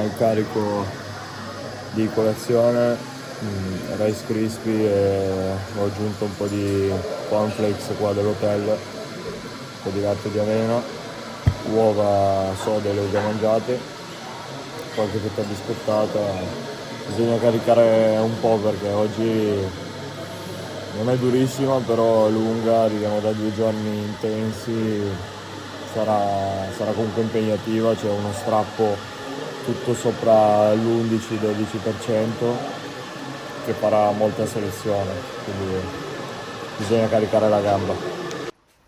il carico di colazione, Rice Crispy, e ho aggiunto un po' di cornflakes qua dell'hotel, un po' di latte di avena, uova sode le ho già mangiate, qualche fetta biscottata. Bisogna caricare un po' perché oggi non è durissima, però è lunga, arriviamo da 2 giorni intensi, sarà comunque impegnativa, c'è uno strappo tutto sopra l'11-12% che farà molta selezione, quindi bisogna caricare la gamba.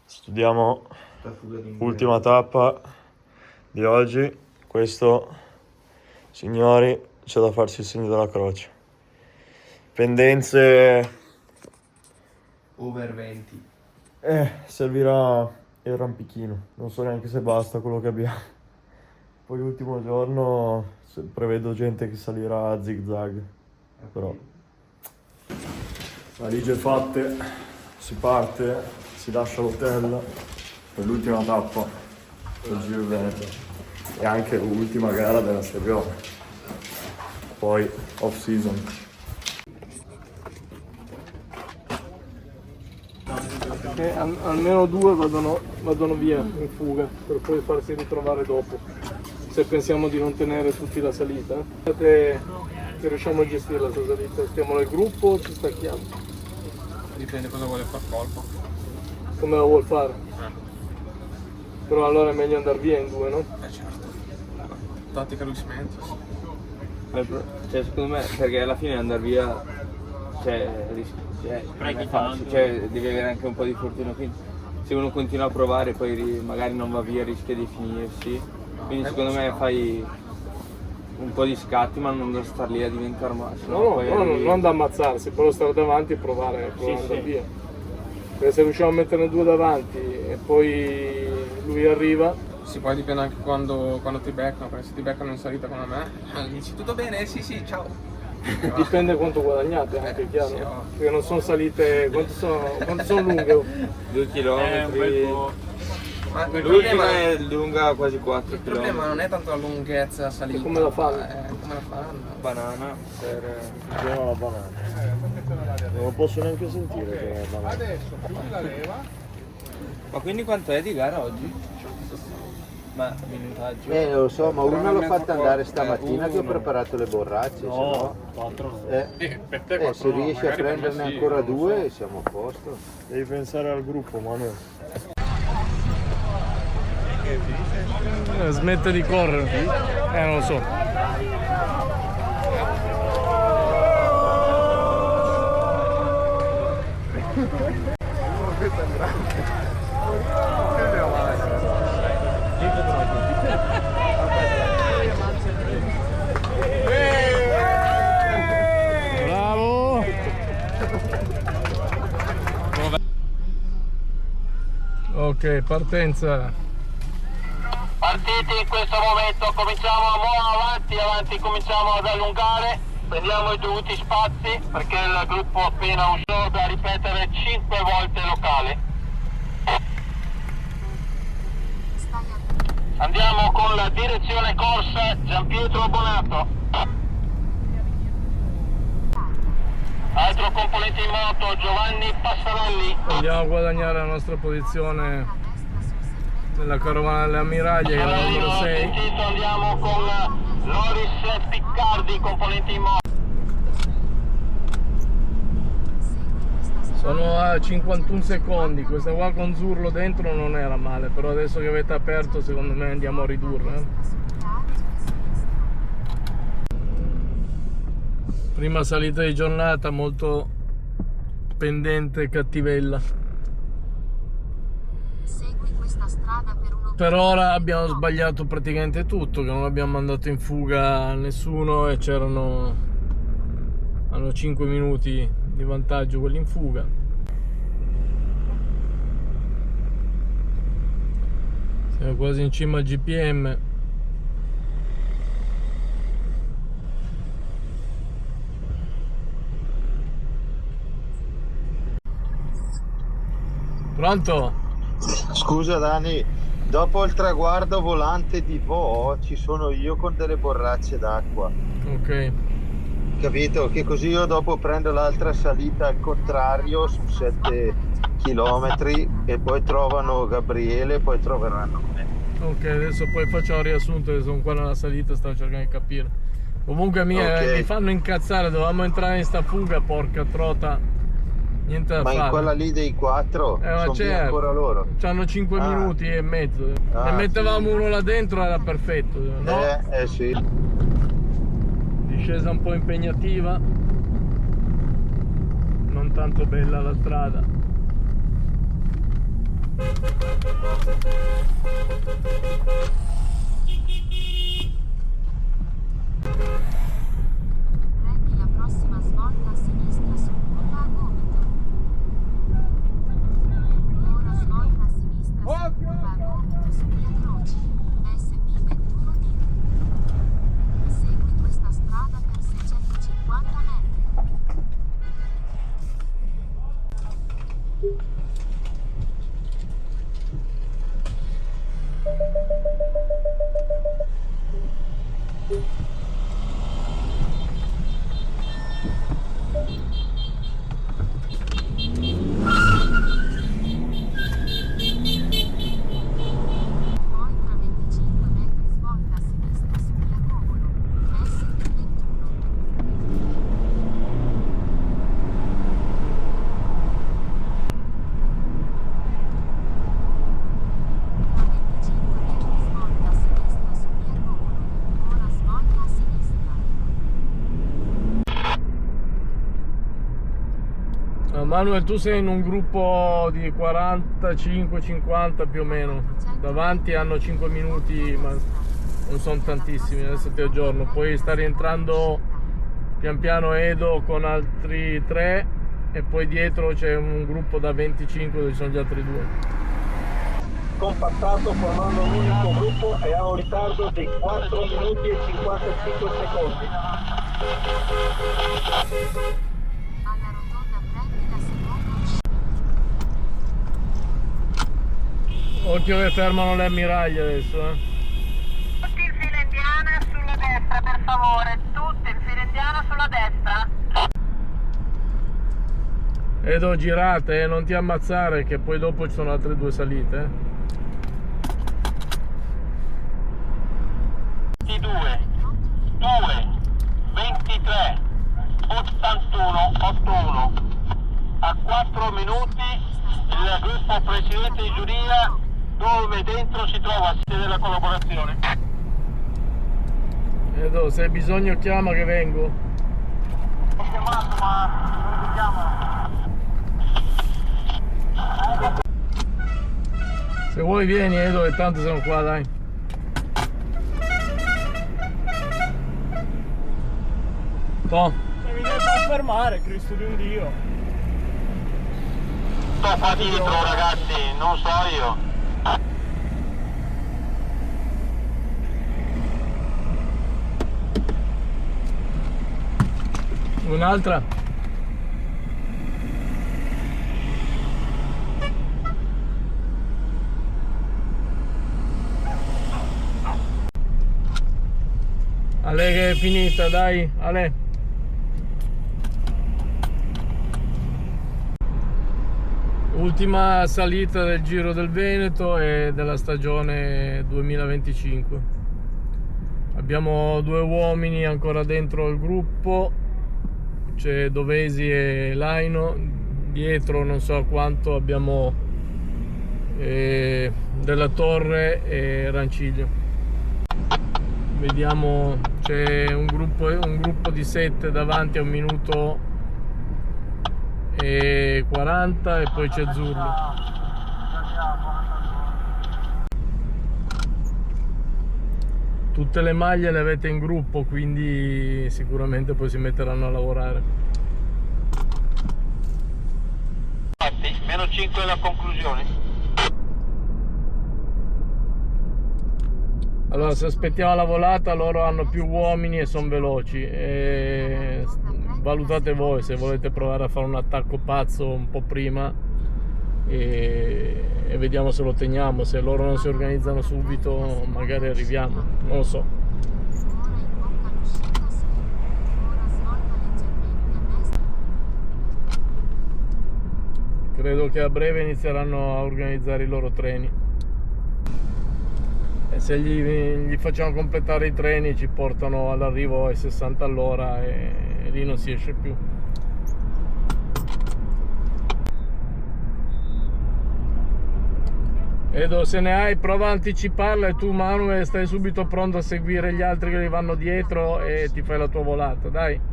Studiamo ultima tappa di oggi. Questo, signori, c'è da farsi il segno della croce. Pendenze over 20. Servirà il rampichino, non so neanche se basta quello che abbiamo. Poi l'ultimo giorno prevedo gente che salirà a zig zag, però valigie fatte, si parte, si lascia l'hotel per l'ultima tappa del Giro Veneto e anche l'ultima gara della stagione, poi off season. Almeno 2 vadano via in fuga per poi farsi ritrovare dopo, se pensiamo di non tenere tutti la salita. Se riusciamo a gestire la salita, stiamo nel gruppo o ci stacchiamo? Dipende cosa vuole far colpo. Come la vuol fare? Però allora è meglio andare via in 2, no? Certo. Tattica Luis Mentos. Cioè, secondo me, perché alla fine andare via, cioè, non è facile, cioè, devi avere anche un po' di fortuna, quindi se uno continua a provare poi magari non va via, rischia di finirsi, quindi secondo me fai un po' di scatti ma non da star lì a diventare massimo. Non da ammazzarsi, però stare davanti e provare a andare via. Perché se riusciamo a metterne 2 davanti e poi lui arriva. Sì, poi dipende anche quando ti beccano, perché se ti beccano in salita come me, dici tutto bene? Sì, ciao. Dipende quanto guadagnate anche, chiaro. Sì, perché non sono salite, quanto sono lunghe? 2 chilometri. Ma il L'ultima è lunga quasi 4 km. Il problema non è tanto la lunghezza salita. E come la fanno? Come la fanno? Banana Funziona la banana. Non lo posso neanche sentire che la banana. Adesso prendi la leva. Ma quindi quanto è di gara oggi? Ma minutaggio? Lo so, ma uno l'ho fatta andare stamattina che ho preparato le borracce, No, 4 Per te se riesci a prenderne ancora 2 siamo a posto. Devi pensare al gruppo, Manu. Smette di correre? Non lo so. Bravo! Ok, partenza. Partiti in questo momento, cominciamo a muovere avanti, cominciamo ad allungare, prendiamo i dovuti spazi perché il gruppo appena uscito da ripetere 5 volte locale. Andiamo con la direzione corsa Gianpietro Bonato. Altro componente in moto Giovanni Passarelli. Andiamo a guadagnare la nostra posizione nella carovana delle ammiraglie, che è la numero 6. Andiamo con Loris Piccardi, componente in moto. Sono a 51 secondi, questa qua con Zurlo dentro non era male, però adesso che avete aperto secondo me andiamo a ridurre. Prima salita di giornata, molto pendente e cattivella. Per ora abbiamo sbagliato praticamente tutto, che non abbiamo mandato in fuga nessuno e hanno 5 minuti di vantaggio quelli in fuga. Siamo quasi in cima al GPM. Pronto? Scusa Dani, Dopo il traguardo volante di Vo ci sono io con delle borracce d'acqua. Ok. Capito? Che così io dopo prendo l'altra salita al contrario su 7 chilometri e poi trovano Gabriele e poi troveranno me. Ok, adesso poi faccio un riassunto, che sono qua nella salita, stavo cercando di capire. Comunque Ok. mi fanno incazzare, dovevamo entrare in sta fuga, porca trota. Niente da Ma fare. in quella lì dei 4 Ma sono via certo, ancora loro. c'hanno 5 Ah. minuti e mezzo. Ah, Ne mettevamo sì. uno là dentro, era perfetto, no? Sì. Discesa un po' impegnativa, non tanto bella la strada. Prendi la prossima svolta a sinistra su Roma a Gomito. Ora svolta a sinistra su Roma a Gomito su Via Croci, SP21D. Segui questa strada per 650 metri. Poi tra 25 metri svolta a sinistra su Via Covolo, SP21. Tra 25 metri svolta a sinistra su Via Covolo, ora svolta a sinistra. Manuel, tu sei in un gruppo di 45-50 più o meno. Davanti hanno 5 minuti, ma non sono tantissimi, adesso ti aggiorno. Poi sta rientrando pian piano Edo con altri 3 e poi dietro c'è un gruppo da 25 dove ci sono gli altri 2. Compattato formando un unico gruppo e ha un ritardo di 4 minuti e 55 secondi. Alla rotonda prendi la seconda uscita. Occhio che fermano le ammiragli adesso, Tutti in fila indiana sulla destra, per favore. Tutti in fila indiana sulla destra. Edo, girate, non ti ammazzare che poi dopo ci sono altre 2 salite. 22, 2, 23, 81, 81. A 4 minuti il gruppo presidente di giuria, dove dentro si trova sede della collaborazione. Edo, se hai bisogno chiama che vengo. Ho chiamato, ma non mi chiamano. Se vuoi vieni Edo, e tanto siamo qua, dai. Toh. Mi devi far fermare, Cristo di un Dio. Sto qua dietro, ragazzi, non so io. Un'altra. Ale che è finita, dai, Ale. Ultima salita del Giro del Veneto e della stagione 2025. Abbiamo 2 uomini ancora dentro il gruppo, c'è Dovesi e Laino, dietro non so a quanto abbiamo Della Torre e Ranciglio. Vediamo, c'è un gruppo di 7 davanti a 1 minuto e 40 e poi c'è Zurlo. Tutte le maglie le avete in gruppo, quindi sicuramente poi si metteranno a lavorare. Meno 5 alla conclusione. Allora, se aspettiamo la volata, loro hanno più uomini e sono veloci. Valutate voi se volete provare a fare un attacco pazzo un po' prima e vediamo se lo teniamo. Se loro non si organizzano subito magari arriviamo, non lo so. Credo che a breve inizieranno a organizzare i loro treni. E se gli facciamo completare i treni ci portano all'arrivo ai 60 all'ora e lì non si esce più. Edo, se ne hai, prova a anticiparla e tu, Manuel, stai subito pronto a seguire gli altri che li vanno dietro e ti fai la tua volata, dai.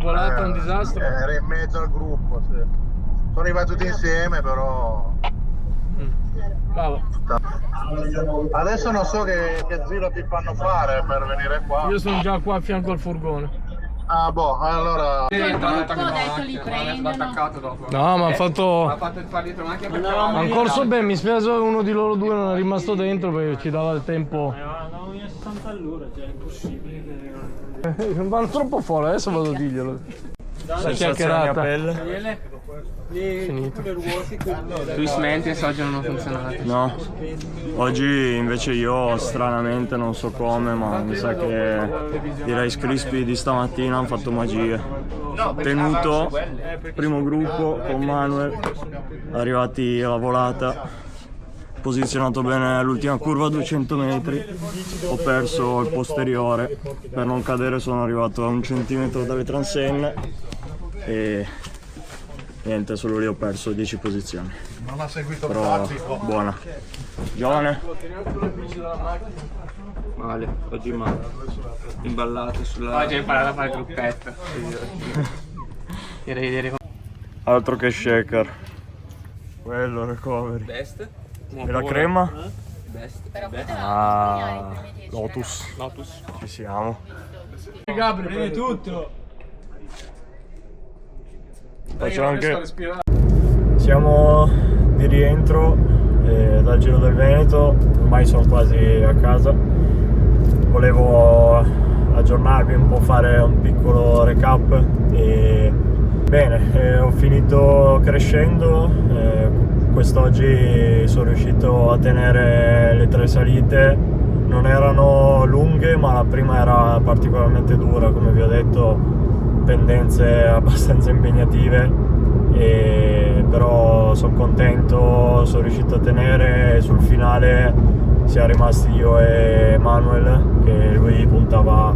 Volata, un disastro? Era in mezzo al gruppo, sì. Sono arrivati tutti insieme, però... Bravo. Adesso non so che giro ti fanno fare per venire qua. Io sono già qua a fianco al furgone. Ah, boh, allora... adesso li prendono. Attaccato dopo. No, ma ha fatto... Ha fatto fare dietro macchina perché Ha corso bene, mi spiace uno di loro due non è rimasto dentro perché ci dava il tempo. Andavamo a 60 all'ora, cioè è impossibile. Vanno troppo fuori, adesso vado a dirglielo. La chiacchierata. Finito. Sui Smentis oggi non ho funzionato. No, oggi invece io stranamente non so come, ma mi sa che i Rice Krispies di stamattina hanno fatto magie. Tenuto primo gruppo con Manuel, arrivati alla volata, posizionato bene l'ultima curva a 200 metri, ho perso il posteriore, per non cadere sono arrivato a 1 centimetro dalle transenne e niente, solo lì ho perso 10 posizioni. Non ha seguito il Però traffico. buona. Giovane? Male, oggi male. Imballato sulla... Oggi hai imparato a fare il gruppetto. Direi vedere. Altro che shaker. Quello, recovery. Best? E la crema? Best. Ah, Lotus. Lotus. Ci siamo. Gabri, prendi tutto. Faccio anche... Siamo di rientro dal Giro del Veneto, ormai sono quasi a casa. Volevo aggiornarvi un po', fare un piccolo recap. Bene, ho finito crescendo, quest'oggi sono riuscito a tenere le 3 salite. Non erano lunghe, ma la prima era particolarmente dura, come vi ho detto, pendenze abbastanza impegnative. Però sono contento, sono riuscito a tenere, e sul finale siamo rimasti io e Manuel, che lui puntava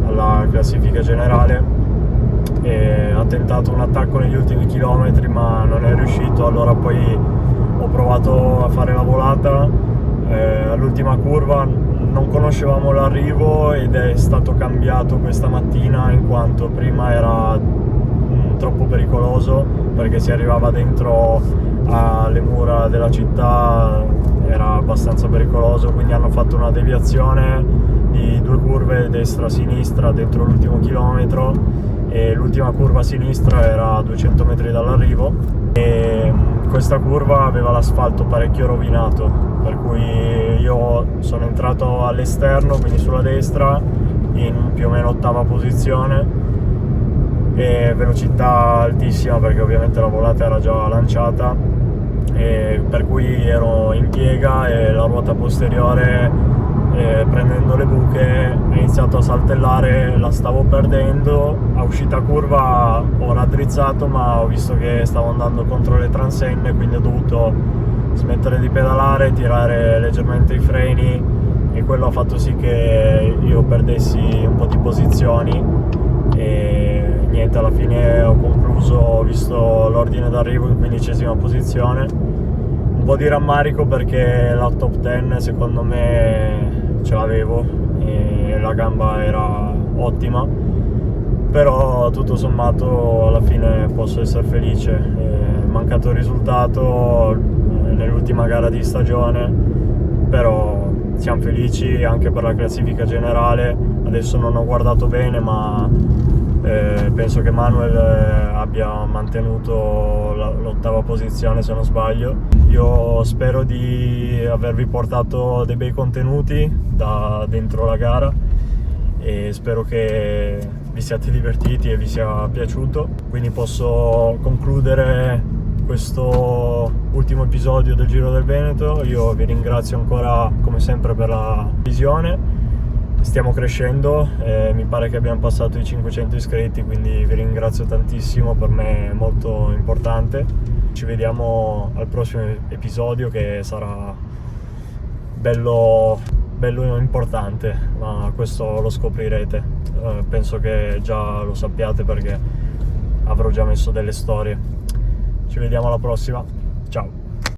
alla classifica generale, e ha tentato un attacco negli ultimi chilometri ma non è riuscito. Allora poi ho provato a fare la volata all'ultima curva, non conoscevamo l'arrivo ed è stato cambiato questa mattina, in quanto prima era troppo pericoloso perché si arrivava dentro alle mura della città, era abbastanza pericoloso, quindi hanno fatto una deviazione di 2 curve destra-sinistra dentro l'ultimo chilometro, e l'ultima curva a sinistra era a 200 metri dall'arrivo, e questa curva aveva l'asfalto parecchio rovinato, per cui io sono entrato all'esterno, quindi sulla destra, in più o meno 8ª posizione, e velocità altissima perché ovviamente la volata era già lanciata, e per cui ero in piega e la ruota posteriore, prendendo le buche, ha iniziato a saltellare, la stavo perdendo. A uscita curva ho raddrizzato, ma ho visto che stavo andando contro le transenne, quindi ho dovuto smettere di pedalare, tirare leggermente i freni, e quello ha fatto sì che io perdessi un po' di posizioni. E niente, alla fine ho concluso, ho visto l'ordine d'arrivo in 15ª posizione, un po' di rammarico perché la top 10 secondo me ce l'avevo e la gamba era ottima, però tutto sommato alla fine posso essere felice. È mancato il risultato nell'ultima gara di stagione, però siamo felici anche per la classifica generale, adesso non ho guardato bene, ma penso che Manuel abbia mantenuto l'ottava posizione, se non sbaglio. Io spero di avervi portato dei bei contenuti da dentro la gara e spero che vi siate divertiti e vi sia piaciuto, quindi posso concludere questo ultimo episodio del Giro del Veneto. Io vi ringrazio ancora come sempre per la visione. Stiamo crescendo, mi pare che abbiamo passato i 500 iscritti, quindi vi ringrazio tantissimo, per me è molto importante. Ci vediamo al prossimo episodio, che sarà bello importante, ma questo lo scoprirete. Penso che già lo sappiate perché avrò già messo delle storie. Ci vediamo alla prossima, ciao!